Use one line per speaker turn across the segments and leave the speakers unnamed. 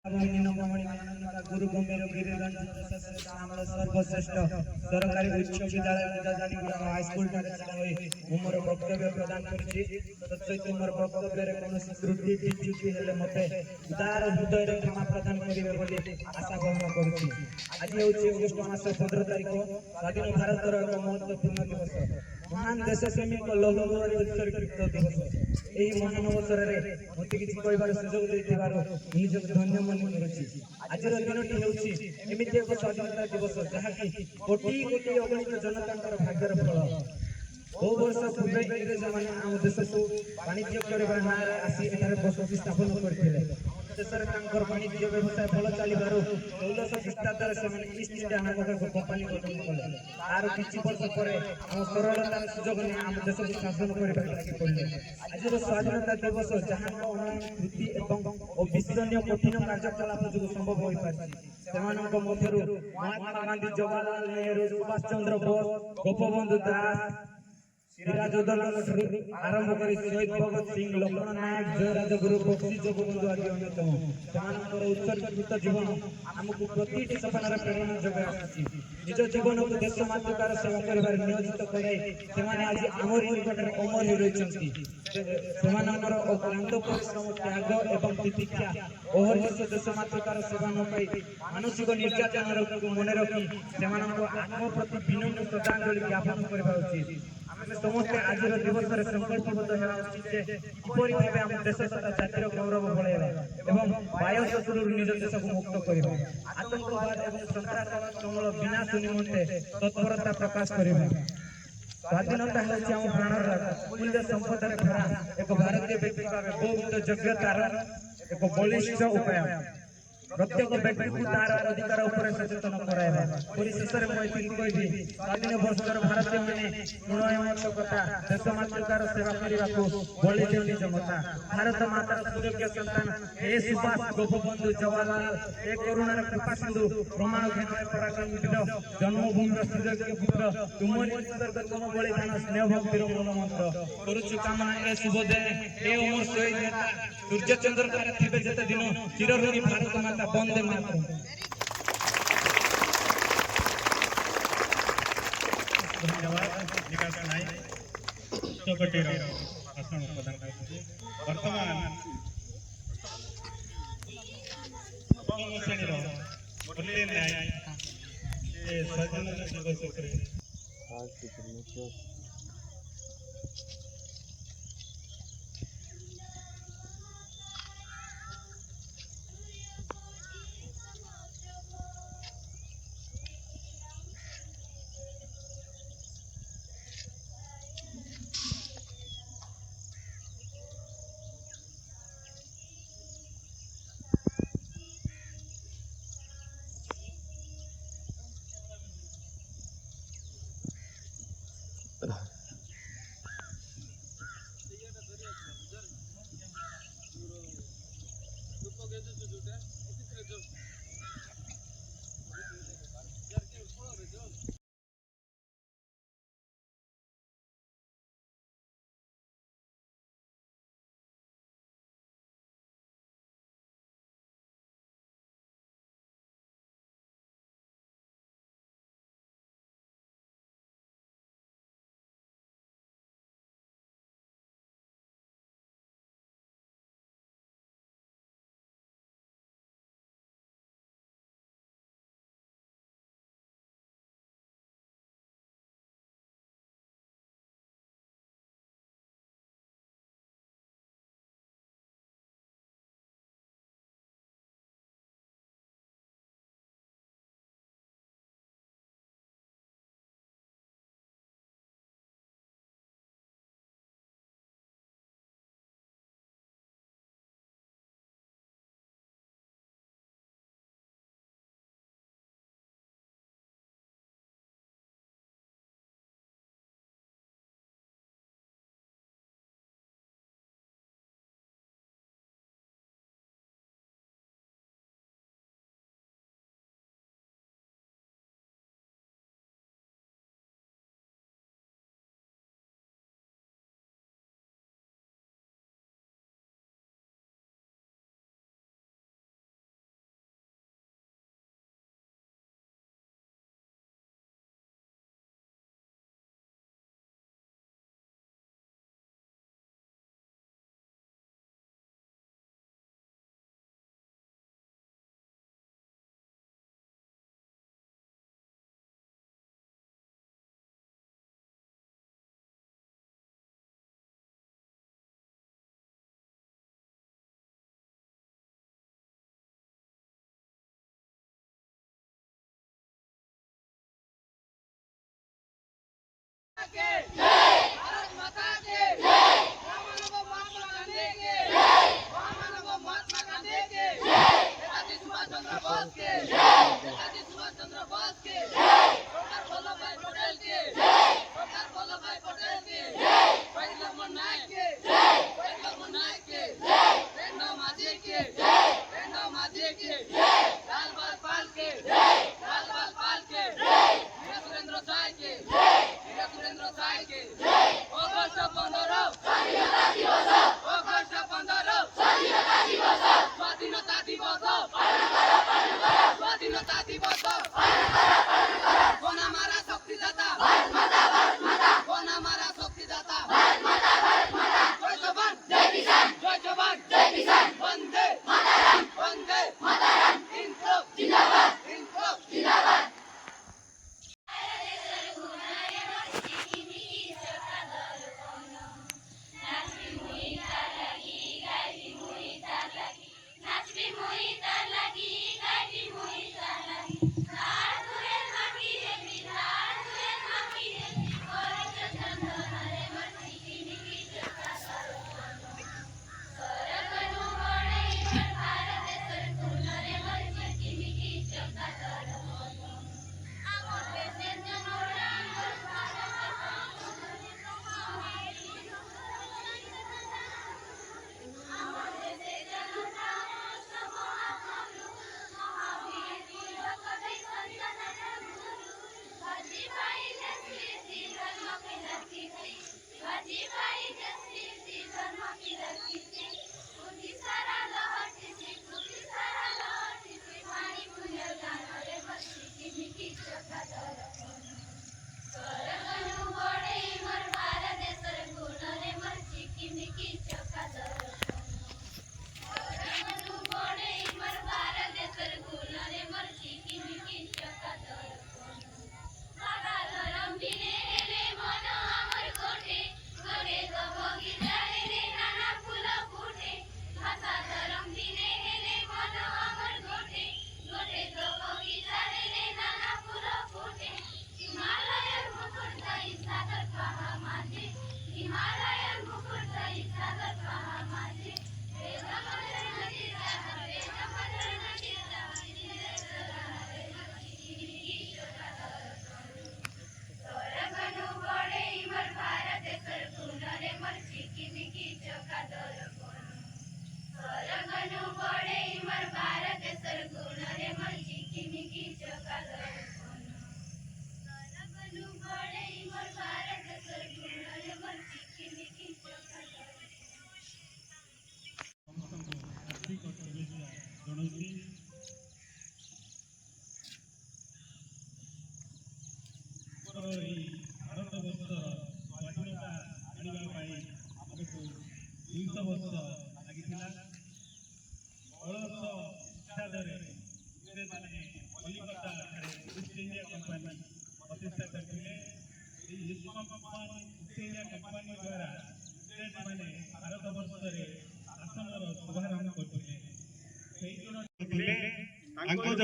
गुरु गंभीर सर्वश्रेष्ठ सरकारी उच्च विद्यालय हाईस्कूल मोर वक्तव्य प्रदान कर मोर वक्तव्य कौन त्रुटि विच्युति हेले मते उदार हृदय क्षमा प्रदान करेंगे आशा ग्रहण करुच्ची। आज हूँ अगस्ट मास 15 तारीख स्वाधीन भारतर एक महत्वपूर्ण दिवस महान देश प्रेमिक लौह उत्सर्गित दिवस। यही महान अवसर में मत किसी कहबार सुजोग निजक धन्य मन करुच्ची। आज दिनटी होमती एक स्वाधीनता दिवस जहाँकि कोटी कोटी अगणित जनता भाग्यर फल। बहु वर्ष पूर्व इंग्रेज मैंने आम देश को वाणिज्य करने ना आसी बसति स्थापन करते देशर वाणिज्य व्यवसाय भल चलवर 1600 ख्रीटाब्द से ईस्ट इंडिया नामक एक कंपानी गठन कले। तार किछि वर्ष पर आम सरलतार सुजोग ने आम देश को शासन करने आज स्वाधीनता दिवस जहाँ कृति और विश्वसनीय कठिन कार्यकलाप जो संभव हो पारे महात्मा गांधी, जवाहरलाल नेहरू, सुभाष चंद्र बोस, गोपबंधु दास, सिराजुद्दौला आरंभ कर शहीद भगत सिंह, लक्ष्मण नायक, जयराज गुरु, बख्शी जगबंधु आदि अन्यतम उत्सर्गित जीवन आमको प्रति सपनार प्रेरणा जगह आसी निज जीवन को देश मातृकार सेवा कर नियोजित कराई आज आमर निकट अमर हो रही अक्लांत परिश्रम त्याग एवं तितिक्षा अहर्निश देश मातृकार सेवा न पाई मानसिक निर्यातन मन रखी आत्म प्रति विनम्र श्रद्धांजलि ज्ञापन करवा उचित। समस्ते आज दिवस संकल्पबद्ध होगा उचित किपरि भाव आम देश तथा जातिर गौरव बढ़ाइबा एवं बाह्य शत्रु निज देश को मुक्त करबा आतंकवाद एवं सन्त्रासवाद कमल विनाश निमंते तत्परता प्रकाश करबा। स्वाधीनता होछि आम प्राणर मूल्य संपदर भरा एक भारतीय व्यक्ति भाव बहुत योग्यतार एक बलिष्ठ उपाय प्रत्येक व्यक्ति को तार अधिकार उपर सचेतन कराइबा। परिशेष में मुझे कहबी स्वाधीन वर्षर भारतीय मैंने गुणमतकता देश मातृकार सेवा करने को बलि दे निज मता भारत मातार सुयोग्य संतान हे सुभाष, गोपबंधु, जवाहरलाल हे करुणार कृपा सिंधु प्रमाण घेन पराक्रम जन्मभूमि सुयोग्य पुत्र तुमरी तुम बलिदान स्नेह भक्तिर मूल मंत्र करुचु कामना ए शुभ दिन हे अमर शहीद नेता सूर्य चंद्र तारा थे जेते दिन चिरऋणी भारत माता बंदे मातरम।
धन्यवाद विकास नायक चौकटीर भाषण प्रदान करते। वर्तमान नवम श्रेणी गोटे न्याय स्वाधीनता दिवस
के लाल बाल पाल के लाल बाल पाल के वीर सुरेंद्र साय के वीर सुरेंद्र साय के अगस्ट 15 स्वाधीनता दिवस अगस्ट 15 स्वाधीनता दिवस स्वाधीनता दिवस स्वाधीनता दिवस कोण हमारा शक्तिदाता कोण हमारा शक्तिदाता जय जवान जय किसान जय जवान जय किसान वंदे मातरम वंदे मातरम इनकलाब जिंदाबाद इनकलाब जिंदाबाद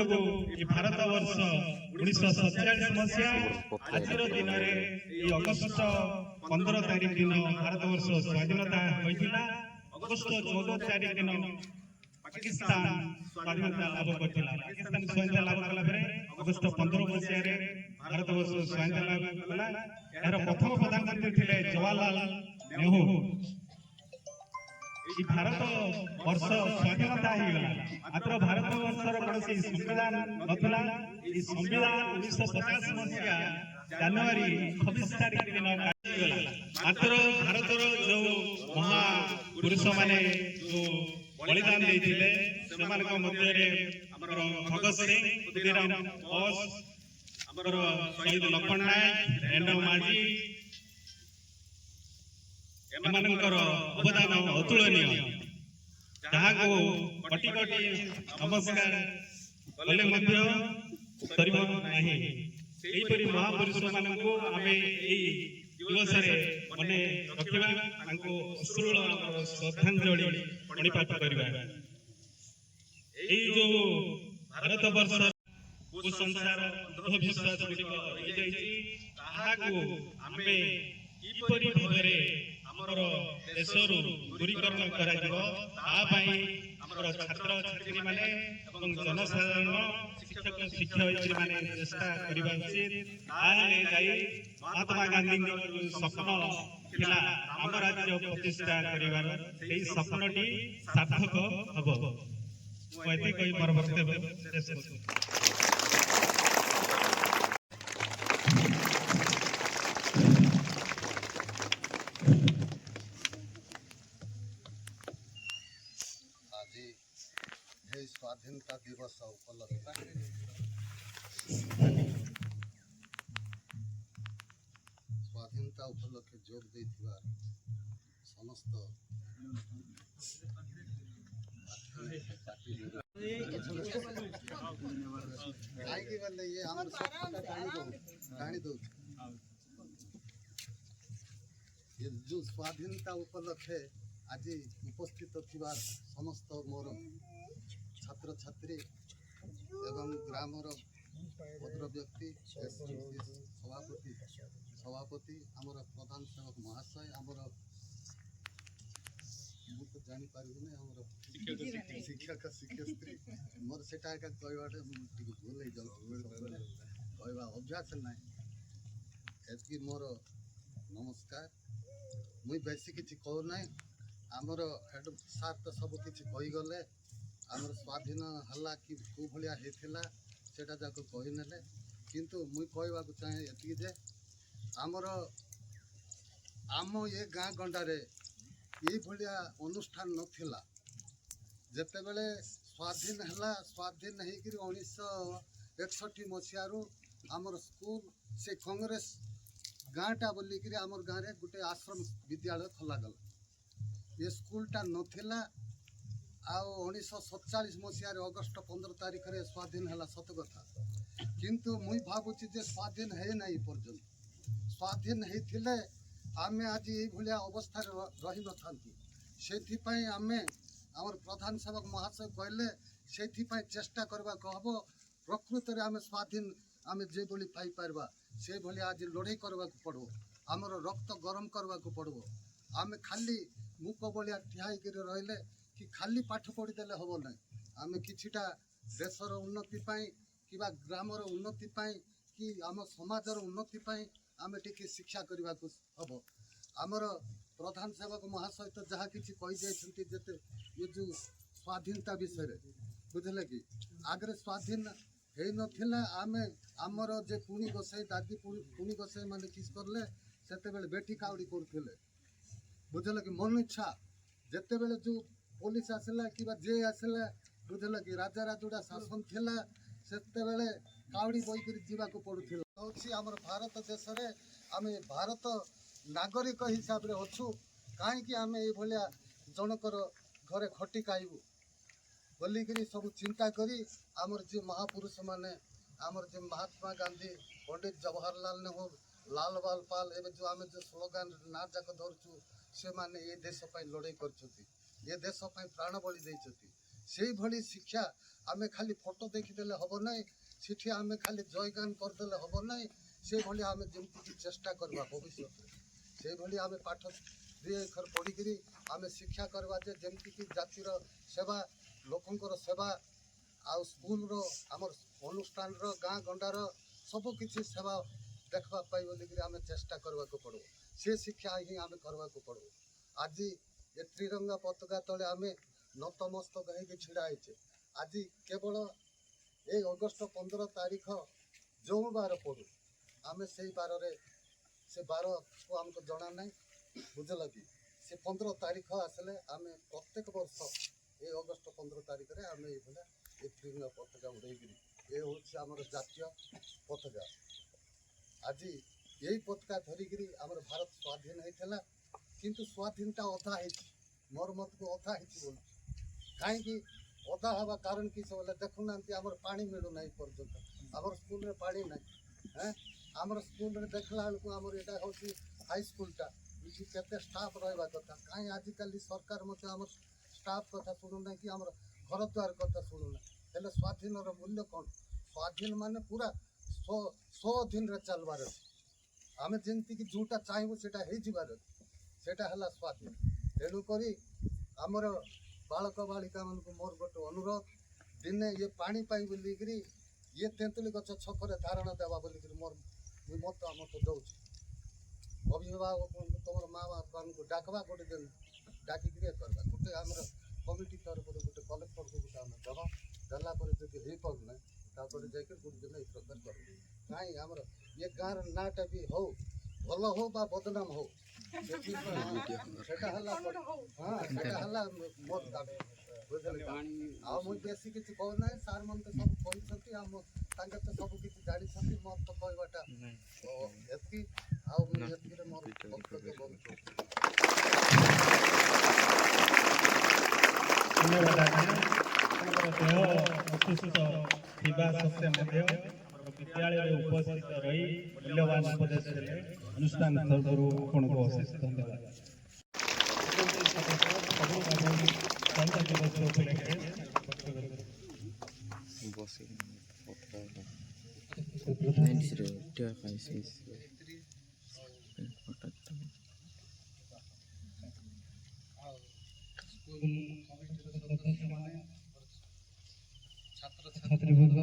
जो भारत वर्ष 1947 मसीहा आज दिन अगस्ट 15 तारीख दिन भारत वर्ष स्वाधीनता होता। अगस्ट 14 तारीख दिन पाकिस्तान स्वाधीनता लाभ कर पाकिस्तान स्वाधीनता लाभ कला अगस्ट 15 मसीह भारत वर्ष स्वाधीनता लाभ कला। यार प्रथम प्रधानमंत्री थे जवाहरलाल नेहरू। भारत वर्ष स्वाधीनता मात्र भारत वर्षर कौन संविधान नाला। संविधान 1950 मसीहा जनवरी 26 तारीख दिन मात्र भारतर जो महापुरुष माने जो बलिदान देते भगत सिंह खुदीराम बोस शहीद लक्ष्मण नायक रेणु माझी अवदान अतुलनीय जहाँ को कटी कटी नमस्कार कले महापुरुष मानक आम दिवस मन रखा अश्रुल श्रद्धांजलि प्रणिपात करवा। जो भारत वर्ष कुसंसार अंधविश्वास किपरि भाव देशरू दूरीकरण कर छात्र छात्री माने जनसाधारण शिक्षक शिक्षयित्री माने चेष्टा करबा उचित। महात्मा गांधी स्वप्न थिला आम राज्य प्रतिष्ठा करिवार सेही स्वप्नटी सार्थक हबो। ମୁଁ ଏତିକି କହି ମୋର ବକ୍ତବ୍ୟ ଶେଷ କରୁଛି।
আজি এই স্বাধীনতা দিবস উপলক্ষে স্বাধীনতা উপলক্ষে যোগ ଦେଇଥିବା ସମସ୍ତ କାହିଁକି ବୋଲେ ଇଏ ଆମର ସତ୍ୟଟା ଟାଣି ଦଉଛି ଏ ଯେଉଁ ସ୍ୱାଧୀନତା ଉପଲକ୍ଷେ ଆଜି ଉପସ୍ଥିତ ଥିବା ସମସ୍ତ ମୋର ଛାତ୍ରଛାତ୍ରୀ ଏବଂ ଗ୍ରାମର ଭଦ୍ର ବ୍ୟକ୍ତି ସଭାପତି ଆମର ପ୍ରଧାନ ସେବକ ମହାଶୟ ଆମର ମୁଁ ତ ଜାଣିପାରିବିନି ଆମର ଶିକ୍ଷକ ଶିକ୍ଷୟିତ୍ରୀ ମୋର ସେଟା ଏକା କହିବାଟା ମୁଁ ଟିକେ ଭୁଲ ହେଇଯାଉଛି କହିବା ଅଭ୍ୟାସ ନାହିଁ। ଏତିକି ମୋର ନମସ୍କାର। ମୁଇଁ ବେଶୀ କିଛି କହୁନାହିଁ। ଆମର ହେଡ୍ ସାର୍ ତ ସବୁ କିଛି କହିଗଲେ ଆମର ସ୍ୱାଧୀନ ହେଲା କି କେଉଁ ଭଳିଆ ହେଇଥିଲା ସେଇଟା ଯାକ କହିନେଲେ କିନ୍ତୁ ମୁଇଁ କହିବାକୁ ଚାହେଁ ଏତିକି ଯେ ଆମର ଆମ ଏ ଗାଁ ଗଣ୍ଡାରେ ଏଇଭଳିଆ ଅନୁଷ୍ଠାନ ନଥିଲା। ଯେତେବେଳେ ସ୍ୱାଧୀନ ହେଲା ସ୍ୱାଧୀନ ହେଇକିରି 1961 ମସିହାରୁ ଆମର ସ୍କୁଲ ସେ କଂଗ୍ରେସ ଗାଁଟା ବୋଲିକିରି ଆମର ଗାଁରେ ଗୋଟେ ଆଶ୍ରମ ବିଦ୍ୟାଳୟ ଖୋଲାଗଲା। ଏ ସ୍କୁଲଟା ନଥିଲା ଆଉ 1947 ମସିହାରେ ଅଗଷ୍ଟ 15 ତାରିଖରେ ସ୍ୱାଧୀନ ହେଲା ସତ କଥା। କିନ୍ତୁ ମୁଇଁ ଭାବୁଛି ଯେ ସ୍ୱାଧୀନ ହେଇନାହିଁ ପର୍ଯ୍ୟନ୍ତ। ସ୍ୱାଧୀନ ହେଇଥିଲେ ଆମେ ଆଜି ଏଇଭଳିଆ ଅବସ୍ଥାରେ ରହିନଥାନ୍ତୁ। ସେଥିପାଇଁ ଆମେ ଆମର ପ୍ରଧାନ ସେବକ ମହାଶୟ କହିଲେ ସେଥିପାଇଁ ଚେଷ୍ଟା କରିବାକୁ ହେବ। ପ୍ରକୃତରେ ଆମେ ସ୍ୱାଧୀନ ଆମେ ଯେଭଳି ପାଇପାରିବା ସେଭଳି ଆଜି ଲଢ଼େଇ କରିବାକୁ ପଡ଼ିବ। ଆମର ରକ୍ତ ଗରମ କରିବାକୁ ପଡ଼ିବ। ଆମେ ଖାଲି ମୁକ ଭଳିଆ ଠିଆ ହେଇକରି ରହିଲେ କି ଖାଲି ପାଠ ପଢ଼ିଦେଲେ ହେବ ନାହିଁ। ଆମେ କିଛିଟା ଦେଶର ଉନ୍ନତି ପାଇଁ କିମ୍ବା ଗ୍ରାମର ଉନ୍ନତି ପାଇଁ କି ଆମ ସମାଜର ଉନ୍ନତି ପାଇଁ ଆମେ ଟିକେ ଶିକ୍ଷା କରିବାକୁ ହେବ। ଆମର ପ୍ରଧାନ ସେବକ ମହାଶୟ ତ ଯାହା କିଛି କହିଯାଇଛନ୍ତି ଯେତେ ଏ ଯେଉଁ ସ୍ୱାଧୀନତା ବିଷୟରେ ବୁଝିଲେ କି ଆଗରେ ସ୍ୱାଧୀନ ହେଇନଥିଲା। ଆମେ ଆମର ଯେ ପୁଣି ଗୋସାଇ ଦାଦି ପୁଣି ଗୋସାଇ ମାନେ କିଛି କଲେ ସେତେବେଳେ ବେଟି କାଉଡ଼ି କରୁଥିଲେ ବୁଝିଲେ କି ମନ ଇଚ୍ଛା। ଯେତେବେଳେ ଯେଉଁ ପୋଲିସ ଆସିଲା କିମ୍ବା ଯେ ଆସିଲା ବୁଝିଲେ କି ରାଜା ରାଜୁଡ଼ା ଶାସନ ଥିଲା ସେତେବେଳେ କାଉଡ଼ି ବୋଇକିରି ଯିବାକୁ ପଡ଼ୁଥିଲା। ହେଉଛି ଆମର ଭାରତ ଦେଶରେ ଆମେ ଭାରତ ନାଗରିକ ହିସାବରେ ଅଛୁ। କାହିଁକି ଆମେ ଏଇଭଳିଆ ଜଣକର ଘରେ ଖଟି ଖାଇବୁ ବୋଲିକିରି ସବୁ ଚିନ୍ତା କରି ଆମର ଯେ ମହାପୁରୁଷ ମାନେ ଆମର ଯେ ମହାତ୍ମା ଗାନ୍ଧୀ ପଣ୍ଡିତ ଜବାହରଲାଲ ନେହେରୁ ଲାଲବାଲ ପାଲ ଏବେ ଯେଉଁ ଆମେ ଯେଉଁ ସ୍ଲୋଗାନ ନାଁ ଯାକ ଧରୁଛୁ ସେମାନେ ଏ ଦେଶ ପାଇଁ ଲଢ଼େଇ କରିଛନ୍ତି। ଏ ଦେଶ ପାଇଁ ପ୍ରାଣ ବଳି ଦେଇଛନ୍ତି। ସେଇଭଳି ଶିକ୍ଷା ଆମେ ଖାଲି ଫଟୋ ଦେଖିଦେଲେ ହେବ ନାହିଁ। ସେଠି ଆମେ ଖାଲି ଜୟଗାନ କରିଦେଲେ ହେବ ନାହିଁ। ସେଇଭଳି ଆମେ ଯେମିତିକି ଚେଷ୍ଟା କରିବା ଭବିଷ୍ୟତରେ ସେଇଭଳି ଆମେ ପାଠ 2 ଅକ୍ଷର ପଢ଼ିକିରି ଆମେ ଶିକ୍ଷା କରିବା ଯେ ଯେମିତିକି ଜାତିର ସେବା ଲୋକଙ୍କର ସେବା ଆଉ ସ୍କୁଲର ଆମର ଅନୁଷ୍ଠାନର ଗାଁ ଗଣ୍ଡାର ସବୁକିଛି ସେବା ଦେଖିବା ପାଇଁ ବୋଲିକିରି ଆମେ ଚେଷ୍ଟା କରିବାକୁ ପଡ଼ିବ। ସେ ଶିକ୍ଷା ହିଁ ଆମେ କରିବାକୁ ପଡ଼ିବ। ଆଜି ଏ ତ୍ରିରଙ୍ଗା ପତାକା ତଳେ ଆମେ ନତମସ୍ତକ ହେଇକି ଛିଡ଼ା ହେଇଛେ। ଆଜି କେବଳ ଏଇ ଅଗଷ୍ଟ 15 ତାରିଖ ଯେଉଁ ବାର ପଡ଼ୁ ଆମେ ସେଇ ବାରରେ ସେ ବାରକୁ ଆମକୁ ଜଣା ନାହିଁ ବୁଝିଲ କି। ସେ 15 ତାରିଖ ଆସିଲେ ଆମେ ପ୍ରତ୍ୟେକ ବର୍ଷ ଏଇ ଅଗଷ୍ଟ 15 ତାରିଖରେ ଆମେ ଏଇଭଳିଆ ଏ ତ୍ରିରଙ୍ଗା ପତାକା ଉଡ଼େଇକିରି ଏ ହେଉଛି ଆମର ଜାତୀୟ ପତାକା। ଆଜି ଏଇ ପତାକା ଧରିକିରି ଆମର ଭାରତ ସ୍ୱାଧୀନ ହେଇଥିଲା। କିନ୍ତୁ ସ୍ୱାଧୀନଟା ଅଧା ହେଇଛି ମୋର ମତକୁ ଅଧା ହେଇଛି ବୋଲି। କାହିଁକି ଅଧା ହେବା କାରଣ କିଛି ବୋଲେ ଦେଖୁନାହାନ୍ତି ଆମର ପାଣି ମିଳୁନାହିଁ ପର୍ଯ୍ୟନ୍ତ। ଆମର ସ୍କୁଲରେ ପାଣି ନାହିଁ। ଆମର ସ୍କୁଲରେ ଦେଖିଲା ବେଳକୁ ଆମର ଏଇଟା ହେଉଛି ହାଇସ୍କୁଲଟା। ଏଠି କେତେ ଷ୍ଟାଫ୍ ରହିବା କଥା କାହିଁ ଆଜିକାଲି ସରକାର ମଧ୍ୟ ଆମର ଷ୍ଟାଫ୍ କଥା ଶୁଣୁନାହିଁ କି ଆମର ଘର ଦ୍ୱାର କଥା ଶୁଣୁନାହିଁ। ହେଲେ ସ୍ୱାଧୀନର ମୂଲ୍ୟ କ'ଣ? ସ୍ୱାଧୀନ ମାନେ ପୁରା ସ୍ୱାଧୀନରେ ଚାଲବାର ଅଛି। ଆମେ ଯେମିତିକି ଯେଉଁଟା ଚାହିଁବୁ ସେଇଟା ହେଇଯିବାର ଅଛି। ସେଇଟା ହେଲା ସ୍ୱାଧୀନ। ତେଣୁକରି ଆମର ବାଳକ ବାଳିକାମାନଙ୍କୁ ମୋର ଗୋଟେ ଅନୁରୋଧ ଦିନେ ଇଏ ପାଣି ପାଇଁ ବୋଲିକିରି ଇଏ ତେନ୍ତୁଳି ଗଛ ଛକରେ ଧାରଣା ଦେବା ବୋଲିକିରି ମୋର ମତ ଦେଉଛି। ଅଭିଭାବକଙ୍କୁ ତୁମର ମା ବାପାଙ୍କୁ ଡାକବା ଗୋଟେ ଦିନ ଡାକିକିରି କରିବା ଗୋଟେ ଆମର କମିଟି ତରଫରୁ ଗୋଟେ କଲେକ୍ଟରକୁ ଗୋଟେ ଆମେ ଦେବା ଦେଲା ପରେ ଯଦି ହେଇପାରୁନାହିଁ ତାପରେ ଯାଇକି ଗୁରୁଜନ ଏଇ ପ୍ରକାର କରିବୁ କାହିଁ ଆମର ଏ ଗାଁର ନାଁଟା ବି ହଉ ଭଲ ହଉ ବା ବଦନାମ ହଉ ସେଟା ହେଲା ହଁ ସେଟା ହେଲା ମୋର ଦାବି ବୁଝିଲେ ଆଉ ମୁଁ ବେଶୀ କିଛି କହୁନାହିଁ ସାର୍ ମାନେ ତ ସବୁ କହିଛନ୍ତି ଆମ ତାଙ୍କେ ତ ସବୁ କିଛି ଜାଣିଛନ୍ତି ମୋର ତ କହିବାଟା ଏତିକି ଆଉ ମୁଁ ଏତିକିରେ ମୋର ବକ୍ତବ୍ୟ କରୁଛି
ଧନ୍ୟବାଦ ଆଜ୍ଞା ଆପଣଙ୍କର ଦେହ ଅସୁସ୍ଥ ଥିବା ସତ୍ତ୍ୱେ ମଧ୍ୟ ବିଦ୍ୟାଳୟରେ ଉପସ୍ଥିତ ରହି ମୂଲ୍ୟବାନ ଉପଦେଶ ଦେଲେ ଅନୁଷ୍ଠାନ ତରଫରୁ ଆପଣଙ୍କୁ ଅଶେଷ ଧନ୍ୟବାଦ ସ୍ୱାଧୀନତା ଦିବସ ଉପଲକ୍ଷେ
ଛାତ୍ରୀବୃନ୍ଦ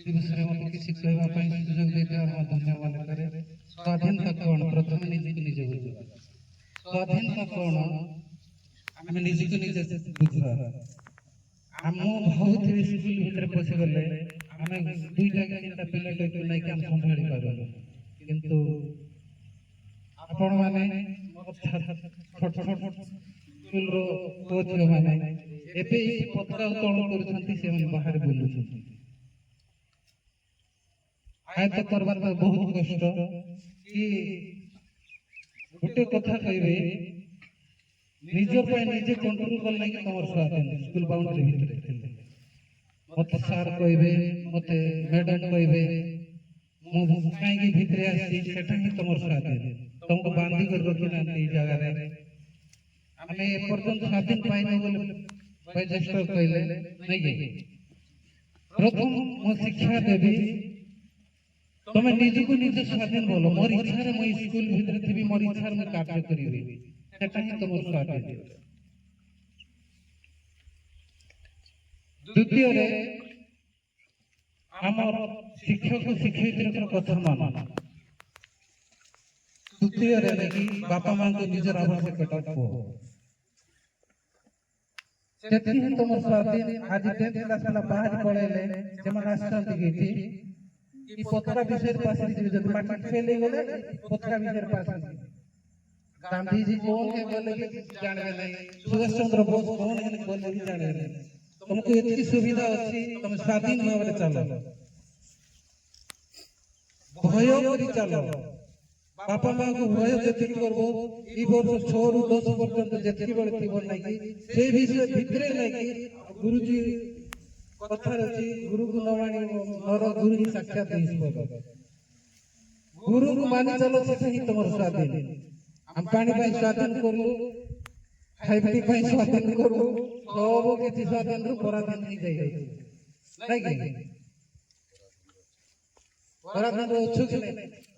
ଦିବସରେ ମୋତେ କିଛି କହିବା ପାଇଁ ସୁଯୋଗ ଦେଇଥିବାର ମୁଁ ଧନ୍ୟବାଦ କରେ ସ୍ୱାଧୀନତା କ'ଣ ପ୍ରଥମେ ନିଜକୁ ନିଜେ ବୁଝିବା ସ୍ୱାଧୀନତା କ'ଣ ଆମେ ନିଜକୁ ନିଜେ ବୁଝିବା ମୁଁ ଭାବୁଥିଲି ସ୍କୁଲ ଭିତରେ ପଶିଗଲେ ଆମେ ଦୁଇଟା ତିନିଟା ପିଲାକୁ ନେଇକି ଆମେ ସମ୍ଭାଳି ପାରୁନୁ କିନ୍ତୁ ଆପଣମାନେ ଛୋଟ ଛୋଟ ସ୍କୁଲର ପୁଅ ଝିଅମାନେ ଏବେ ଏଇ ପତାକା ଉତ୍ତୋଳନ କରୁଛନ୍ତି ସେମାନେ ବାହାରେ ବୁଲୁଛନ୍ତି ଆୟତ୍ତ କରିବା ବହୁତ କଷ୍ଟ କି ଗୋଟେ କଥା କହିବେ ନିଜ ପାଇଁ ନିଜେ କଣ୍ଟ୍ରୋଲ କଲେ ନାଇଁ ତମର ସ୍ୱାଧୀନ ସ୍କୁଲ ବାଉଣ୍ଡରୀ ଭିତରେ ଥିଲେ ମତେ ସାର୍ କହିବେ ମତେ ମ୍ୟାଡାମ କହିବେ ମୁଁ କାହିଁକି ଭିତରେ ଆସିଛି ସେଟା ହିଁ ତମର ସ୍ୱାଧୀନ ତମକୁ ବାନ୍ଧି କରି ରଖିନାହାନ୍ତି ଏଇ ଜାଗାରେ ଆମେ ଏପର୍ଯ୍ୟନ୍ତ ସ୍ୱାଧୀନ ପାଇନୁ ବୋଲି ଜ୍ୟେଷ୍ଠ କହିଲେ ନାଇଁ ପ୍ରଥମ ମୁଁ ଶିକ୍ଷା ଦେବି ତମେ ନିଜକୁ ନିଜେ ସ୍ୱାଧୀନ ବୋଲ ମୋର ଇଚ୍ଛାରେ ମୁଁ ସ୍କୁଲ ଭିତରେ ଥିବି ମୋର ଇଚ୍ଛାରେ ମୁଁ କାର୍ଯ୍ୟ କରିବି ସେଟା ହିଁ ତମର ସ୍ୱାଧୀନ ଦ୍ୱିତୀୟରେ ଆମର ଶିକ୍ଷକ ଶିକ୍ଷୟିତ୍ରୀଙ୍କର କଥା ମାନ ତୃତୀୟରେ ନାକି ବାପା ମାଙ୍କୁ ନିଜର ଆବଶ୍ୟକତା କୁହ ସେତିକି ହିଁ ତମର ସ୍ୱାଧୀନ ଆଜି 10th କ୍ଲାସ ପିଲା ବାହାରି ପଳେଇଲେ ସେମାନେ ଆସିଛନ୍ତି କି ಈ ಪತ್ರ ವಿಷಯ पास जब मैट्रिक फेल गले पत्र विषय पास गांधी जी कौन है बोले कि जानबे नहीं सुभाष चंद्र बोस कौन है बोले कि जानबे नहीं तुमको इतनी सुविधा अछि तुम स्वाधीन भाव चलो भय करी चलो बापा मां को भय जति करबो ई वर्ष 6 रु 10 पर्यंत जति बेले थिबो नै कि से विषय भितरे नै कि गुरुजी कथार अछि गुरु को नमानी नर गुरु ही साक्षात ईश्वर गुरु को मानि चलो सेटा ही तमर स्वाधीन हम पानी पाई स्वाधीन करलु खाइबी पाई स्वाधीन करलु सब किछि स्वाधीन रु पराधीन नहीं जाई नै कि पराधीन रो छु कि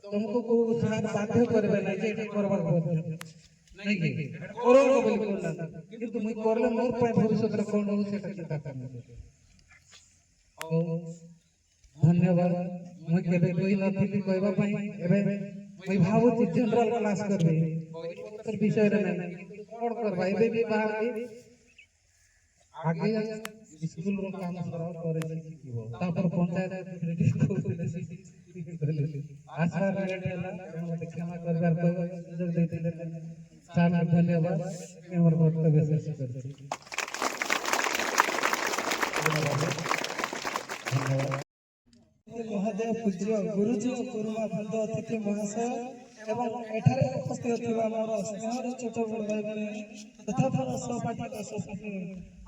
तुमको को साथ बाध्य करबे नै जे एटा करबार नै कि करो बोली कोना किंतु मुई करले मोर पाई भविष्य रे कोन हो सेटा चिंता करना धन्यवाद मुझे केबे कोई नथिली कहबा पई एबे मुई भाबुची जनरल क्लास करबे तर विषय रे नै कोड करबा एबे भी बाहर आगे स्कूल रो काम सरा करे सिखिबो तापर पंचायत आशा लेट होला मते क्षमा करबार कहबो सुयोग दैतिले साल धन्यवाद हमर वक्तव्य शेष करछि
ମହାଦେବ ପୂଜ୍ୟ ଗୁରୁଜୀ ଓ ଗୁରୁମା ବୃନ୍ଦ ଅତିଥି ମହାଶୟ ଏବଂ ଏଠାରେ ଉପସ୍ଥିତ ଥିବା ଆମର ସ୍ନେହର ଛୋଟ ବଡ଼ ଭାଇମାନେ ତଥା ମୋର ସହପାଠୀ ସହପାଠୀ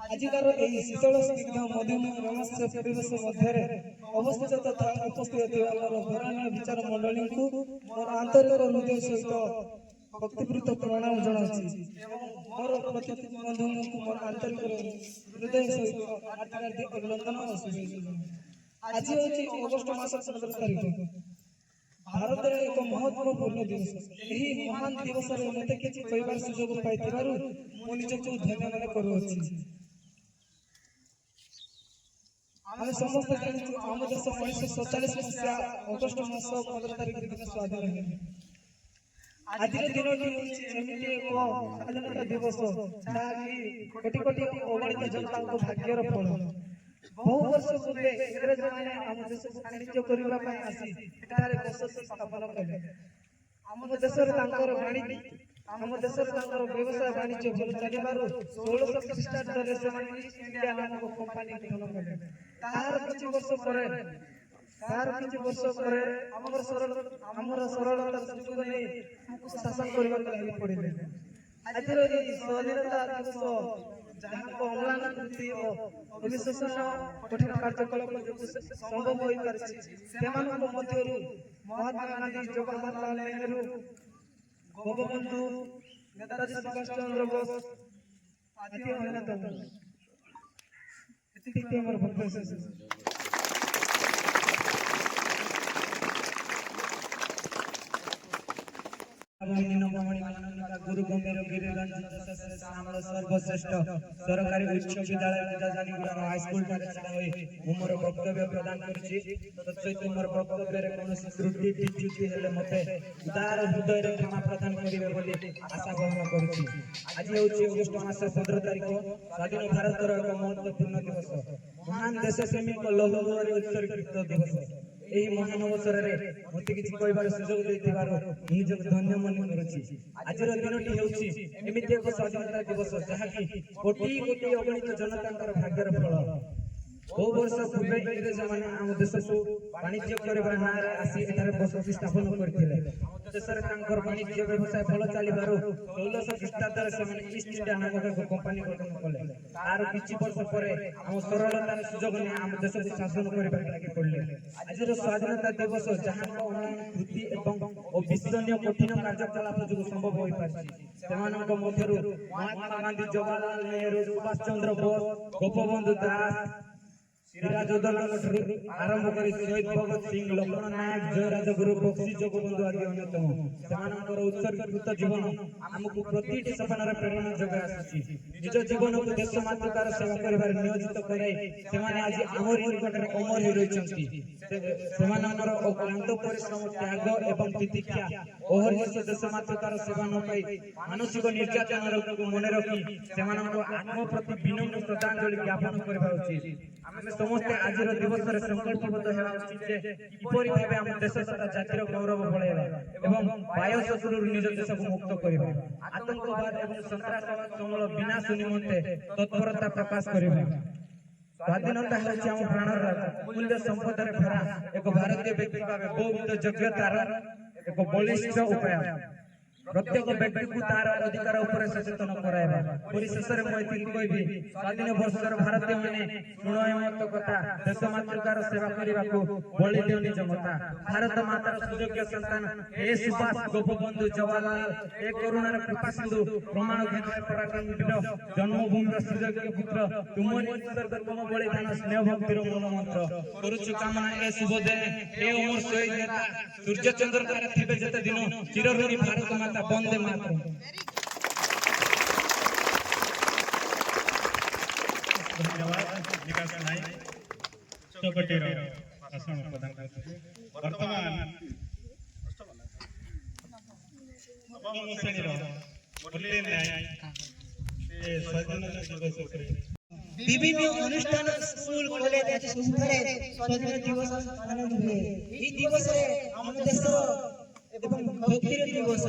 ଆଜିକାର ଏହି ଶୀତଳ ସ୍ନିଗ୍ଧ ମଧୁମୟ ରହସ୍ୟ ପରିବେଶ ମଧ୍ୟରେ ଅବସ୍ଥିତ ତଥା ଉପସ୍ଥିତ ଥିବା ଆମର ବରାନ୍ୟ ବିଚାର ମଣ୍ଡଳୀଙ୍କୁ ମୋର ଆନ୍ତରିକ ହୃଦୟ ସହିତ ଭକ୍ତିପୂତ ପ୍ରଣାମ ଜଣାଉଛି ଏବଂ ମୋର ପ୍ରତିଟି ବନ୍ଧୁଙ୍କୁ ମୋର ଆନ୍ତରିକ ହୃଦୟ ସହିତ ହାର୍ଦ୍ଦିକ ଅଭିନନ୍ଦନ ଓ ଶୁଭେଚ୍ଛା आज होची अगस्त मास 17 तारिख भारत एक महत्वपूर्ण दिवस यही महान दिवस रे मते किछि कहबार सुयोग पाइतिबारु मु निजको धन्यवाद करूछि ଆମେ ସମସ୍ତେ ଜାଣିଛୁ ଆମ ଦେଶ 1947 ମସିହା ଅଗଷ୍ଟ ମାସ 15 ତାରିଖ ଦିନ ସ୍ୱାଧୀନ ହେଲା ଆଜିର ଦିନଟି ହେଉଛି ଏମିତି ଏକ ସ୍ୱାଧୀନତା ଦିବସ ଯାହାକି କୋଟି କୋଟି ଅଗଣିତ ଜନତାଙ୍କ ଭାଗ୍ୟର ଫଳ। ବହୁ ବର୍ଷ ପୂର୍ବେ ଇଂରେଜମାନେ ଆମ ଦେଶକୁ ବାଣିଜ୍ୟ କରିବା ପାଇଁ ଆସି ଏଠାରେ ବସତି ସ୍ଥାପନ କଲେ। ଆମ ଦେଶରେ ତାଙ୍କର ବ୍ୟବସାୟ ବାଣିଜ୍ୟ ଭଲ ଚାଲିବାରୁ 1600 ଖ୍ରୀଷ୍ଟାବ୍ଦରେ ସେମାନେ ଇଷ୍ଟ ଇଣ୍ଡିଆ ନାମକ କମ୍ପାନୀ ଗଠନ କଲେ। ତାହାର କିଛି ବର୍ଷ ପରେ ଆମର ସରଳତା ସୁଯୋଗ ନେଇ ଆମକୁ ଶାସନ କରିବାକୁ ଲାଗି ପଡ଼ିଲେ। ଆଜିର ଏହି ସ୍ୱାଧୀନତା ଦିବସ ଯାହାଙ୍କ ଅମ୍ଳାନ କୃତି ଓ ଅବିଶ୍ୱସନୀୟ କଠିନ କାର୍ଯ୍ୟକଳାପ ଯୋଗୁଁ ସମ୍ଭବ ହୋଇପାରିଛି, ସେମାନଙ୍କ ମଧ୍ୟରୁ ମହାତ୍ମା ଗାନ୍ଧୀ, ଜବାହରଲାଲ ନେହେରୁ, ଗୋପବନ୍ଧୁ, ନେତାଜୀ ସୁଭାଷ ଚନ୍ଦ୍ର ବୋଷ ଆଦି ଅନ୍ୟତମ। ଏତିକି ଆମର ବକ୍ତବ୍ୟ ଶେଷ।
गुरु गंभीर गिरिगंज ଆମର ସର୍ବଶ୍ରେଷ୍ଠ ସରକାରୀ ଉଚ୍ଚ ବିଦ୍ୟାଳୟ ପୂଜାଜାନିଗୁଡ଼ା ହାଇସ୍କୁଲ ଠାରେ ଛିଡ଼ା ହୋଇ ମୁଁ ମୋର ବକ୍ତବ୍ୟ ପ୍ରଦାନ କରିଛି। ତତ୍ସହିତ ମୋର ବକ୍ତବ୍ୟରେ କୌଣସି ତ୍ରୁଟି ବିଚ୍ୟୁତି ହେଲେ ମୋତେ ଉଦାର ହୃଦୟରେ କ୍ଷମା ପ୍ରଦାନ କରିବେ ବୋଲି ଆଶା ବହନ କରୁଛି। ଆଜି ହେଉଛି ଅଗଷ୍ଟ ମାସ 15 ତାରିଖ, ସ୍ୱାଧୀନ ଭାରତର ଏକ ମହତ୍ୱପୂର୍ଣ୍ଣ ଦିବସ, ମହାନ ଦେଶପ୍ରେମୀଙ୍କ ଲୌହରେ ଉତ୍ସର୍ଗୀକୃତ ଦିବସ। ଏହି ମହାନ ଅବସରରେ ମୋତେ କିଛି କହିବାର ସୁଯୋଗ ଦେଇଥିବାରୁ ମୁଁ ନିଜକୁ ଧନ୍ୟ ମନେ କରୁଛି। ଆଜିର ଦିନଟି ହେଉଛି ଏମିତି ଏକ ସ୍ୱାଧୀନତା ଦିବସ ଯାହାକି କୋଟି କୋଟି ଅଗଣିତ ଜନତାଙ୍କର ଭାଗ୍ୟର ଫଳ। ବହୁ ବର୍ଷ ପୂର୍ବେ ଇଂରେଜମାନେ ଆମ ଦେଶକୁ ବାଣିଜ୍ୟ କରିବା ନାଁରେ ଆସି ଏଠାରେ ବସତି ସ୍ଥାପନ କରିଥିଲେ। ଆମ ଦେଶରେ ତାଙ୍କର ବାଣିଜ୍ୟ ବ୍ୟବସାୟ ଭଲ ଚାଲିବାରୁ 1600 ଖ୍ରୀଷ୍ଟାବ୍ଦରେ ସେମାନେ ଇଷ୍ଟ ଇଣ୍ଡିଆ ନାମକ ଏକ କମ୍ପାନୀ ଗଠନ କଲେ। ତାର କିଛି ବର୍ଷ ପରେ ଆମ ସରଳତାର ସୁଯୋଗ ନେଇ ଆମ ଦେଶକୁ ଶାସନ କରିବାକୁ ଲାଗି ପଡ଼ିଲେ। ଆଜିର ସ୍ୱାଧୀନତା ଦିବସ ଯାହାଙ୍କ ଅନାମ କୃତି ଏବଂ ଅବିଶ୍ୱସନୀୟ କଠିନ କାର୍ଯ୍ୟକଳାପ ଯୋଗୁଁ ସମ୍ଭବ ହୋଇପାରିଛି, ସେମାନଙ୍କ ମଧ୍ୟରୁ ମହାତ୍ମା ଗାନ୍ଧୀ, ଜବାହରଲାଲ ନେହେରୁ, ସୁଭାଷ ଚନ୍ଦ୍ର ବୋଷ, ଗୋପବନ୍ଧୁ ଦାସ, ସିରାଜଉଦ୍ଦୌଲାଙ୍କ ଠାରୁ ଆରମ୍ଭ କରି ଶହୀଦ ଭଗତ ସିଂ, ଲକ୍ଷ୍ମଣ ନାୟକ, ଜୟରାଜଗୁରୁ, ବକ୍ସି ଜଗବନ୍ଧୁ ଆଦି ଅନ୍ୟତମ। ସେମାନଙ୍କର ଉତ୍ସର୍ଗୀକୃତ ଜୀବନ ଆମକୁ ପ୍ରତିଟି ସପନରେ ପ୍ରେରଣା ଯୋଗାଇ ଆସୁଛି। ନିଜ ଜୀବନକୁ ଦେଶ ମାତୃକାର ସେବା କରିବାରେ ନିୟୋଜିତ କରାଇ ସେମାନେ ଆଜି ଆମରି ନିକଟରେ ଅମର ହୋଇ ରହିଛନ୍ତି। ସେମାନଙ୍କର ଅକ୍ଳାନ୍ତ ପରିଶ୍ରମ, ତ୍ୟାଗ ଏବଂ ତିତିକ୍ଷା ଅହର୍ନିଶ ଦେଶ ମାତୃକାର ସେବା ନ ପାଇ ମାନସିକ ନିର୍ଯାତନାକୁ ମନେ ରଖି ସେମାନଙ୍କ ଆତ୍ମ ପ୍ରତି ବିନମ୍ର ଶ୍ରଦ୍ଧାଞ୍ଜଳି ଜ୍ଞାପନ କରିବା ଉଚିତ। ଆମେ ସମସ୍ତେ ଆଜିର ଦିବସରେ ସଂକଳ୍ପବଦ୍ଧ ହେବା ଉଚିତ ଯେ କିପରି ଭାବେ ଆମ ଦେଶ ତଥା ଜାତିର ଗୌରବ ବଢ଼ାଇବା ଏବଂ ବାହ୍ୟ ଶତ୍ରୁରୁ ନିଜ ଦେଶକୁ ମୁକ୍ତ କରିବା, ଆତଙ୍କବାଦ ଏବଂ ସନ୍ତ୍ରାସବାଦ ସମୂଳ ବିନାଶ ନିମନ୍ତେ ତତ୍ପରତା ପ୍ରକାଶ କରିବା। ସ୍ୱାଧୀନତା ହେଉଛି ଆମ ପ୍ରାଣର ରାଜା, ମୂଲ୍ୟ ସମ୍ପଦରେ ଭରା ଏକ ଭାରତୀୟ ବ୍ୟକ୍ତି ଭାବେ ବହୁବିଧ ଯୋଗ୍ୟତାର ଏକ ବଳିଷ୍ଠ ଉପାୟ। ପ୍ରତ୍ୟେକ ବ୍ୟକ୍ତିକୁ ତାର ଅଧିକାର ଉପରେ ସଚେତନ କରାଇବା। ପରିଶେଷରେ ମୁଁ ଏତିକି କହିବି, ସ୍ୱାଧୀନ ବର୍ଷର ଭାରତୀୟମାନେ ଶୁଣ ଏ ମତ କଥା, ଦେଶ ମାତୃକାର ସେବା କରିବାକୁ ବଳି ଦିଅ ନିଜ ମତା। ଭାରତ ମାତାର ସୁଯୋଗ୍ୟ ସନ୍ତାନ ହେ ସୁଭାଷ, ଗୋପବନ୍ଧୁ, ଜବାହରଲାଲ, ଏ କରୁଣାର କୃପା ସିନ୍ଧୁ, ପ୍ରମାଣ ଘେନାଏ ପରାକ୍ରମୀର ଜନ୍ମଭୂମିର ସୁଯୋଗ୍ୟ ପୁତ୍ର, ତୁମରି ଉତ୍ସର୍ଗ, ତୁମ ବଳିଦାନ ସ୍ନେହ ଭକ୍ତିର ମୂଳ ମନ୍ତ୍ର। କରୁଛୁ କାମନା ଏ ଶୁଭ ଦିନେ, ହେ ଅମର ଶହୀଦ ନେତା, ସୂର୍ଯ୍ୟଚନ୍ଦ୍ର ତାରା ଥିବେ ଯେତେ ଦିନ, ଚିରଋଣୀ ଭାରତ ମାତା, ବନ୍ଦେ ମାତରମ୍।
ଧନ୍ୟବାଦ ବିକାଶ ନାୟକ ଉଚ୍ଚକୋଟୀର ଭାଷଣ ପ୍ରଦାନ କରିଥିଲେ। ବର୍ତ୍ତମାନ ନବମ ଶ୍ରେଣୀର ମୁରଲୀ ନାୟକ ସେ ସ୍ୱାଧୀନତା ଦିବସ ଉପରେ
বিভিন্ন অনুষ্ঠান স্কুল কলেজ আছে ସବୁଠାରେ ସ୍ୱାଧୀନତା ଦିବସ ପାଳନ ହୁଏ। ଏହି ଦିବସରେ ଆମ ଦେଶ ଏବଂ ଭକ୍ତିର ଦିବସ,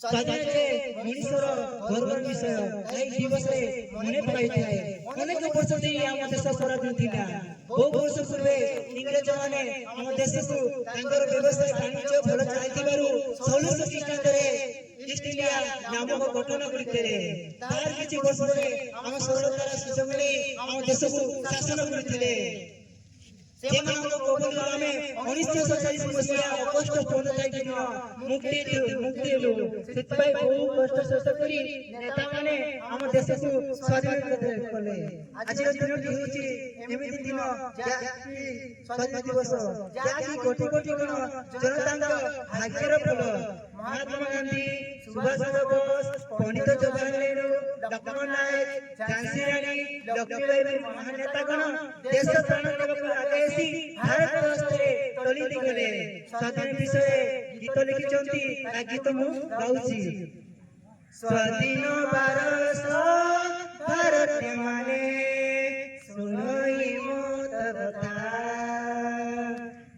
ସ୍ୱାଧୀନତାରେ ମଣିଷର ଗର୍ବର ବିଷୟ ଏହି ଦିବସରେ ମନେ ପକାଇଥାଏ। ଅନେକ ବର୍ଷ ଧରି ଆମ ଦେଶ ସ୍ୱାଧୀନ ଥିଲା। ବହୁ ବର୍ଷ ପୂର୍ବେ ଇଂରେଜମାନେ ଆମ ଦେଶକୁ ତାଙ୍କର ବ୍ୟବସାୟ ବାଣିଜ୍ୟ ଭଲ ଚାଲିଥିବାରୁ 1600 ଖ୍ରୀଷ୍ଟାବ୍ଦରେ ଇଷ୍ଟ ଇଣ୍ଡିଆ ନାମକ ଗଠନ କରିଥିଲେ। ତାର କିଛି ବର୍ଷ ପରେ ଆମ ସରଳତାର ସୁଯୋଗ ନେଇ ଆମ ଦେଶକୁ ଶାସନ କରିଥିଲେ। ସେମାନଙ୍କ କବଳରୁ ଆମେ 1947 ମସିହା ଅଗଷ୍ଟ 15 ତାରିଖ ଦିନ ମୁକ୍ତି ହେଲୁ। ସେଥିପାଇଁ ବହୁ କଷ୍ଟ ଶେଷ କରି ନେତାମାନେ ଆମ ଦେଶକୁ ସ୍ୱାଧୀନ କଲେ। ଆଜିର ଦିନଟି ହେଉଛି ଏମିତି ଦିନ ଯାହାକି ସ୍ୱାଧୀନତା ଦିବସ, ଯାହାକି କୋଟି କୋଟି ଜନତାଙ୍କ ଭାଗ୍ୟର ଫଳ। ମହାତ୍ମା ଗାନ୍ଧୀ, ସୁଭାଷ ଚନ୍ଦ୍ର ବୋଷ, ପଣ୍ଡିତ ଜବାହରଲାଲ ନେହେରୁ, ଲକ୍ଷ୍ମଣ ନାୟକ, ଝାନ୍ସୀ ରାଣୀ ଲକ୍ଷ୍ମୀବାଇ ମହାନ ନେତାଗଣ ଦେଶ ପ୍ରାଣ ଦେବାକୁ ଆଗେଇ ଆସି ଭାରତ ରାଷ୍ଟ୍ରରେ ଦଳିତ କଲେ। ସ୍ୱାଧୀନ ବିଷୟରେ ଗୀତ ଗୀତ ଲେଖିଛନ୍ତି ତା ଗୀତ ମୁଁ ଗାଉଛି। ସ୍ୱାଧୀନ ବାରସ ଭାରତୀୟ ମାନେ ଶୁଣଇ ମୋତ କଥା,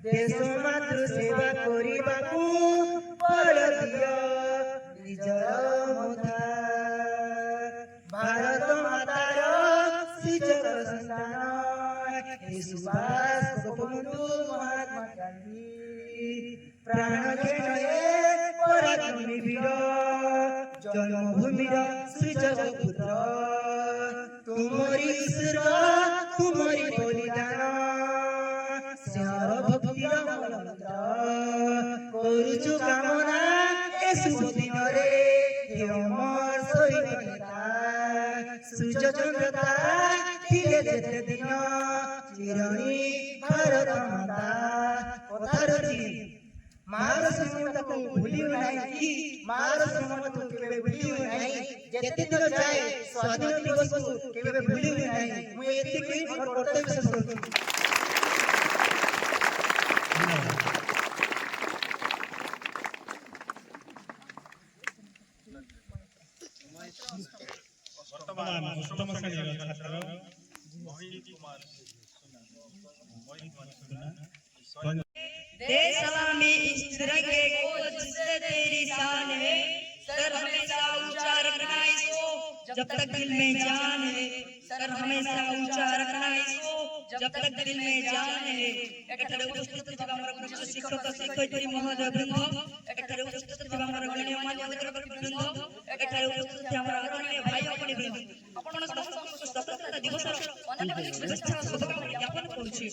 ଦେଶ ମାତୃ ସେବା କରିବାକୁ ବଳ ଦିଅ ନିଜର ମଥା। ଭାରତ ମାତାର ସୃଜକ ସନ୍ତାନ ଏ ସୁଭାଷ ଗୋପବନ୍ଧୁ ମହାତ୍ମା ଗାନ୍ଧୀ, ପ୍ରାଣ ଖେଣେ ପରାକ୍ରମୀ ବୀର ଜନ୍ମଭୂମିର ସୃଜକ ପୁତ୍ର। ତୁମରି ସୁର ତୁମରି ବଳିଦାନ ସ୍ନେହର ଭକ୍ତିର ମୂଳମନ୍ତ୍ର। କରୁଛୁ କାମନା ଏ ଶୁଭ ଦିନରେ ହେ ଅମର ଶହୀଦ ନେତା। ସୂର୍ଯ୍ୟଚନ୍ଦ୍ର ତାରା ଥିଲେ ଯେତେ ଦିନ ଚିରଣୀ ଭାରତ ମାତା। କଥାରଛି ମାର ଶ୍ରୀମତକୁ ଭୁଲିବୁ ନାହିଁ, ମାର ଶ୍ରୀମତକୁ କେବେ ଭୁଲିବୁ ନାହିଁ। ଯେତେ ଦିନ ଯାଏ ସ୍ୱାଧୀନ ଦିବସକୁ କେବେ ଭୁଲିବୁ ନାହିଁ। ମୁଁ ଏତିକି ମୋର କର୍ତ୍ତବ୍ୟ ଶେଷ କରୁଛି।
ବର୍ତ୍ତମାନ ଅଷ୍ଟମ ଶ୍ରେଣୀର ଛାତ୍ର ମୋହିନୀ କୁମାର ସୁନା
दे सलामी इस तिरंगे को जिससे तेरी शान है, सर हमेशा ऊंचा रखना इसको जब तक दिल में जान है। सर हमेशा ऊंचा रखना इसको जब तक दिल में जान है। एठारे उपस्थित ଥିବା ଆମର କୃଷ୍ଣ ଶିକ୍ଷକ ଶିକ୍ଷୟିତ୍ରୀ ମହୋଦୟ ବୃନ୍ଦ, ଏଠାରେ ଉପସ୍ଥିତ ଥିବା ଆମର ଗଣ୍ୟମାନ୍ୟ ଅତିଥିବୃନ୍ଦ, ଏଠାରେ ଉପସ୍ଥିତ ଥିବା ଆମର ଆଦରଣୀୟ ଭାଇ ଓ ଭଉଣୀବୃନ୍ଦ, ଆପଣ ସମସ୍ତଙ୍କୁ ସ୍ୱାଧୀନତା ଦିବସର ଅନେକ ଶୁଭେଚ୍ଛା ଓ ଶୁଭକାମନା ଜ୍ଞାପନ କରୁଛି।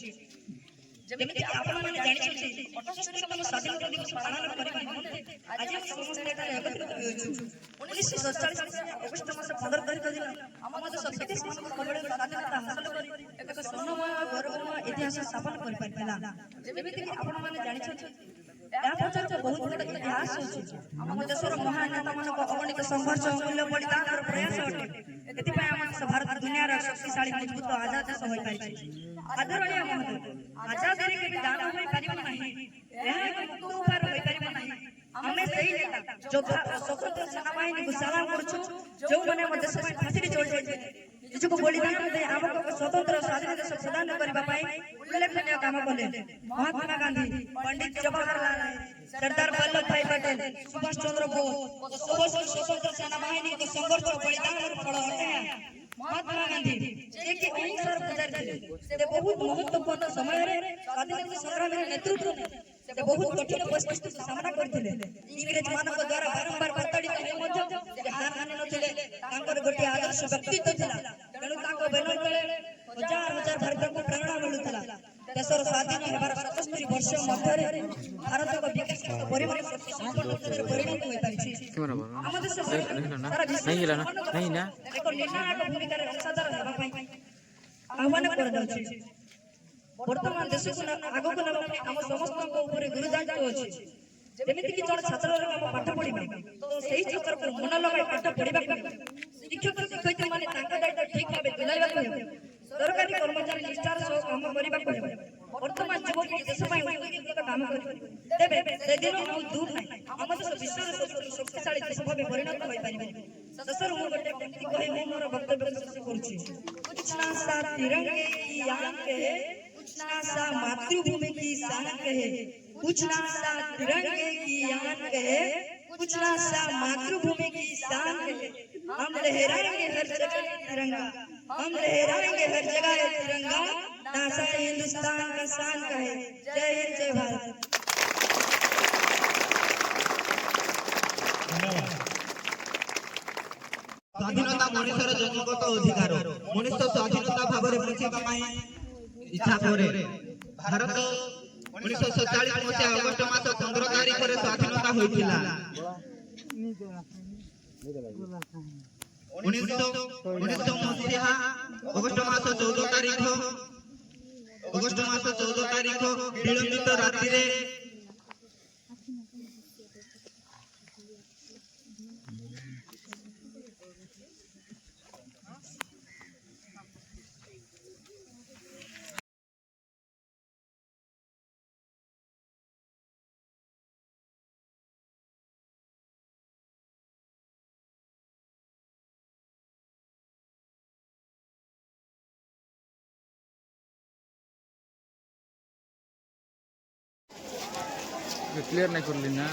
ଯେମିତି ଆପଣମାନେ ଜାଣିଛନ୍ତି 78ତମ ସ୍ୱାଧୀନତା ଦିବସ ପାଳନ କରିବା ନିମନ୍ତେ ଆଜି ଆମେ ସମସ୍ତେ ଏଠାରେ ଏକତ୍ରିତ ହୋଇଛୁ। 1947 ମସିହା ଅଗଷ୍ଟ ମାସ 15 ତାରିଖ ଦିନ ଆମ ଦେଶ ବ୍ରିଟିଶମାନଙ୍କ କବଳରୁ ସ୍ୱାଧୀନତା ହାସଲ କରି ଏକ ସ୍ୱର୍ଣ୍ଣମୟ ଗୌରବମୟ ଇତିହାସ ସ୍ଥାପନ କରିପାରିଥିଲା। ଯେମିତିକି ଆପଣମାନେ ଜାଣିଛନ୍ତି ଏହା ପର୍ଯ୍ୟନ୍ତ ବହୁତ ଗୁଡ଼ିଏ ଇତିହାସ ଅଛି। ଆମ ଦେଶର ମହାନ ନେତାମାନଙ୍କ ଅଗଣିତ ସଂଘର୍ଷ ଅମୂଲ୍ୟ ବଳିଦାନର ପ୍ରୟାସ ଅଟେ। ଏଥିପାଇଁ ଆମ ଦେଶ ଭାରତ ଦୁନିଆର ଶକ୍ତିଶାଳୀ ମଜବୁତ ଆଜାଦ ଦେଶ ହୋଇପାରିଛି। ଆଦରଣୀୟ ମହୋଦୟ, ଆଜାଦରେ କେବେ ଦାନ ହୋଇପାରିବ ନାହିଁ, ଏହା ଏକ ମୁକ୍ତ ଉପହାର ହୋଇପାରିବ ନାହିଁ। ଆମେ ସେହି ନେତା ଯୋଦ୍ଧା ଓ ସଶସ୍ତ୍ର ସେନାବାହିନୀକୁ ସାଲାମ କରୁଛୁ ଯେଉଁମାନେ ଆମ ଦେଶ ପାଇଁ ଫାଶୀରେ ଚଢ଼ି ଯାଇଥିଲେ, ନିଜକୁ ବଳିଦାନ ଦେଇ ଆମକୁ ଏକ ସ୍ୱତନ୍ତ୍ର ସ୍ୱାଧୀନ ଦେଶ ପ୍ରଦାନ କରିବା ପାଇଁ ଉଲ୍ଲେଖନୀୟ କାମ କଲେ। ମହାତ୍ମା ଗାନ୍ଧୀ, ପଣ୍ଡିତ ଜବାହରଲାଲ ନେହେରୁ, ସର୍ଦ୍ଦାର ବଲ୍ଲଭ ଭାଇ ପଟେଲ, ସୁଭାଷ ଚନ୍ଦ୍ର ବୋଷ ଓ ସମସ୍ତ ସଶସ୍ତ୍ର ସେନାବାହିନୀଙ୍କ ସଂଘର୍ଷ ବଳିଦାନର ଫଳ ଅଟେ। ମହାତ୍ମା ଗାନ୍ଧୀ ଯିଏକି ଅହିଂସାର ପୂଜାରୀ ଥିଲେ, ସେ ବହୁତ ମହତ୍ୱପୂର୍ଣ୍ଣ ସମୟରେ ସ୍ୱାଧୀନତା ସଂଗ୍ରାମରେ ନେତୃତ୍ୱ ନେଲେ। ସେ ବହୁତ କଠିନ ପରିସ୍ଥିତିକୁ ସାମ୍ନା କରିଥିଲେ। ଇଂରେଜମାନଙ୍କ ଦ୍ୱାରା ବାରମ୍ବାର ପ୍ରତାଡ଼ିତ ହୋଇ ମଧ୍ୟ ସେ ହାର ମାନି ନଥିଲେ। ତାଙ୍କର ଗୋଟିଏ ଆଦର୍ଶ ବ୍ୟକ୍ତିତ୍ୱ ଥିଲା, ତେଣୁ ତାଙ୍କ ବେନର ତଳେ ହଜାର ହଜାର ଭାରତୀୟଙ୍କୁ ପ୍ରେରଣା ମିଳୁଥିଲା। ଦେଶର ସ୍ୱାଧୀନ ହେବାର 77 ବର୍ଷ ମଧ୍ୟରେ ଭାରତର ବିକାଶ ଏକ ପରିମାଣ ଶକ୍ତି ସମ୍ପନ୍ନ ଦେଶରେ ପରିଣତ ହୋଇପାରିଛି। ଆମ ଦେଶ ସାରା ବିଶ୍ୱରେ ଏକ ନିର୍ଣ୍ଣାୟକ ଭୂମିକାରେ ଅଂଶୀଦାର ହେବା ପାଇଁ ଆହ୍ୱାନ କରାଯାଉଛି। ବର୍ତ୍ତମାନ ଦେଶକୁ ଆଗକୁ ନେବା ପାଇଁ ଆମ ସମସ୍ତଙ୍କ ଉପରେ ଗୁରୁଦାୟିତ୍ୱ ଅଛି। ଯେମିତିକି ଜଣେ ଛାତ୍ରର କାମ ପାଠ ପଢିବା, ତ ସେହି ଛାତ୍ରକୁ ମନ ଲଗାଇ ପାଠ ପଢିବାକୁ ହେବ। ଶିକ୍ଷକ ଶିକ୍ଷୟିତ୍ରୀମାନେ ତାଙ୍କ ଦାୟିତ୍ୱ ଠିକ ଭାବେ ତୁଲାଇବାକୁ ହେବ। ସରକାରୀ କର୍ମଚାରୀ ନିଷ୍ଠାର ସହ କାମ କରିବାକୁ ହେବ। ବର୍ତ୍ତମାନ ଯୁବପିଢ଼ି ଦେଶ ପାଇଁ ଉତ୍କୃଷ୍ଟ କାମ କରିବେ, ତେବେ ସେଦିନ ଆଉ ଦୂର ନାହିଁ ଆମ ଦେଶ ବିଶ୍ୱର ସବୁଠାରୁ ଶକ୍ତିଶାଳୀ ଦେଶ ଭାବେ ପରିଣତ ହୋଇପାରିବ। ଶେଷରେ ମୁଁ ଗୋଟେ ପଂକ୍ତି କହି ମୁଁ ମୋର ବକ୍ତବ୍ୟ ଶେଷ କରୁଛି। कुछ ना सा तिरंगे की आन कहे, कुछ ना सा मातृभूमि की शान कहे, कुछ ना सा तिरंगे की आन कहे, कुछ ना सा मातृभूमि की शान कहे। हम लहराएंगे हर जगह तिरंगा, हम लहराएंगे हर जगह तिरंगा, नासा हिंदुस्तान का शान कहे। जय हिंद, जय भारत।
ସ୍ୱାଧୀନତା ମଣିଷର ଜନ୍ମଗତ ଅଧିକାର। ମଣିଷ ସ୍ୱାଧୀନତା ଭାବରେ ବଞ୍ଚିବା ପାଇଁ ଇଚ୍ଛା କରେ। ଭାରତ 1947 ମସିହା ଅଗଷ୍ଟ ମାସ 15 ତାରିଖରେ ସ୍ୱାଧୀନତା ହୋଇଥିଲା। 1900 ମସିହା ଅଗଷ୍ଟ ମାସ 14 ତାରିଖ ବିଳମ୍ବିତ ରାତିରେ
क्लियर नहीं कर लेना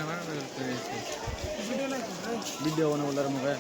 वीडियो बना बोला मुझे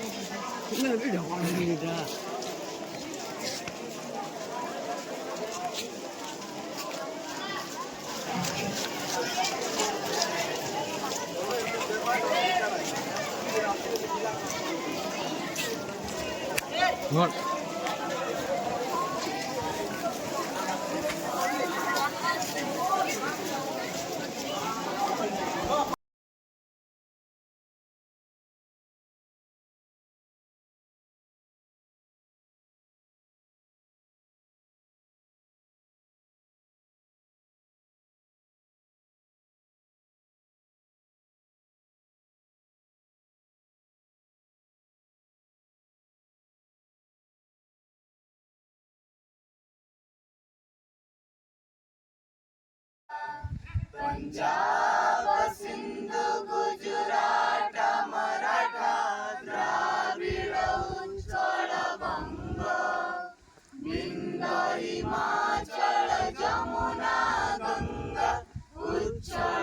हिमाचल जमुना गंगा उच्चल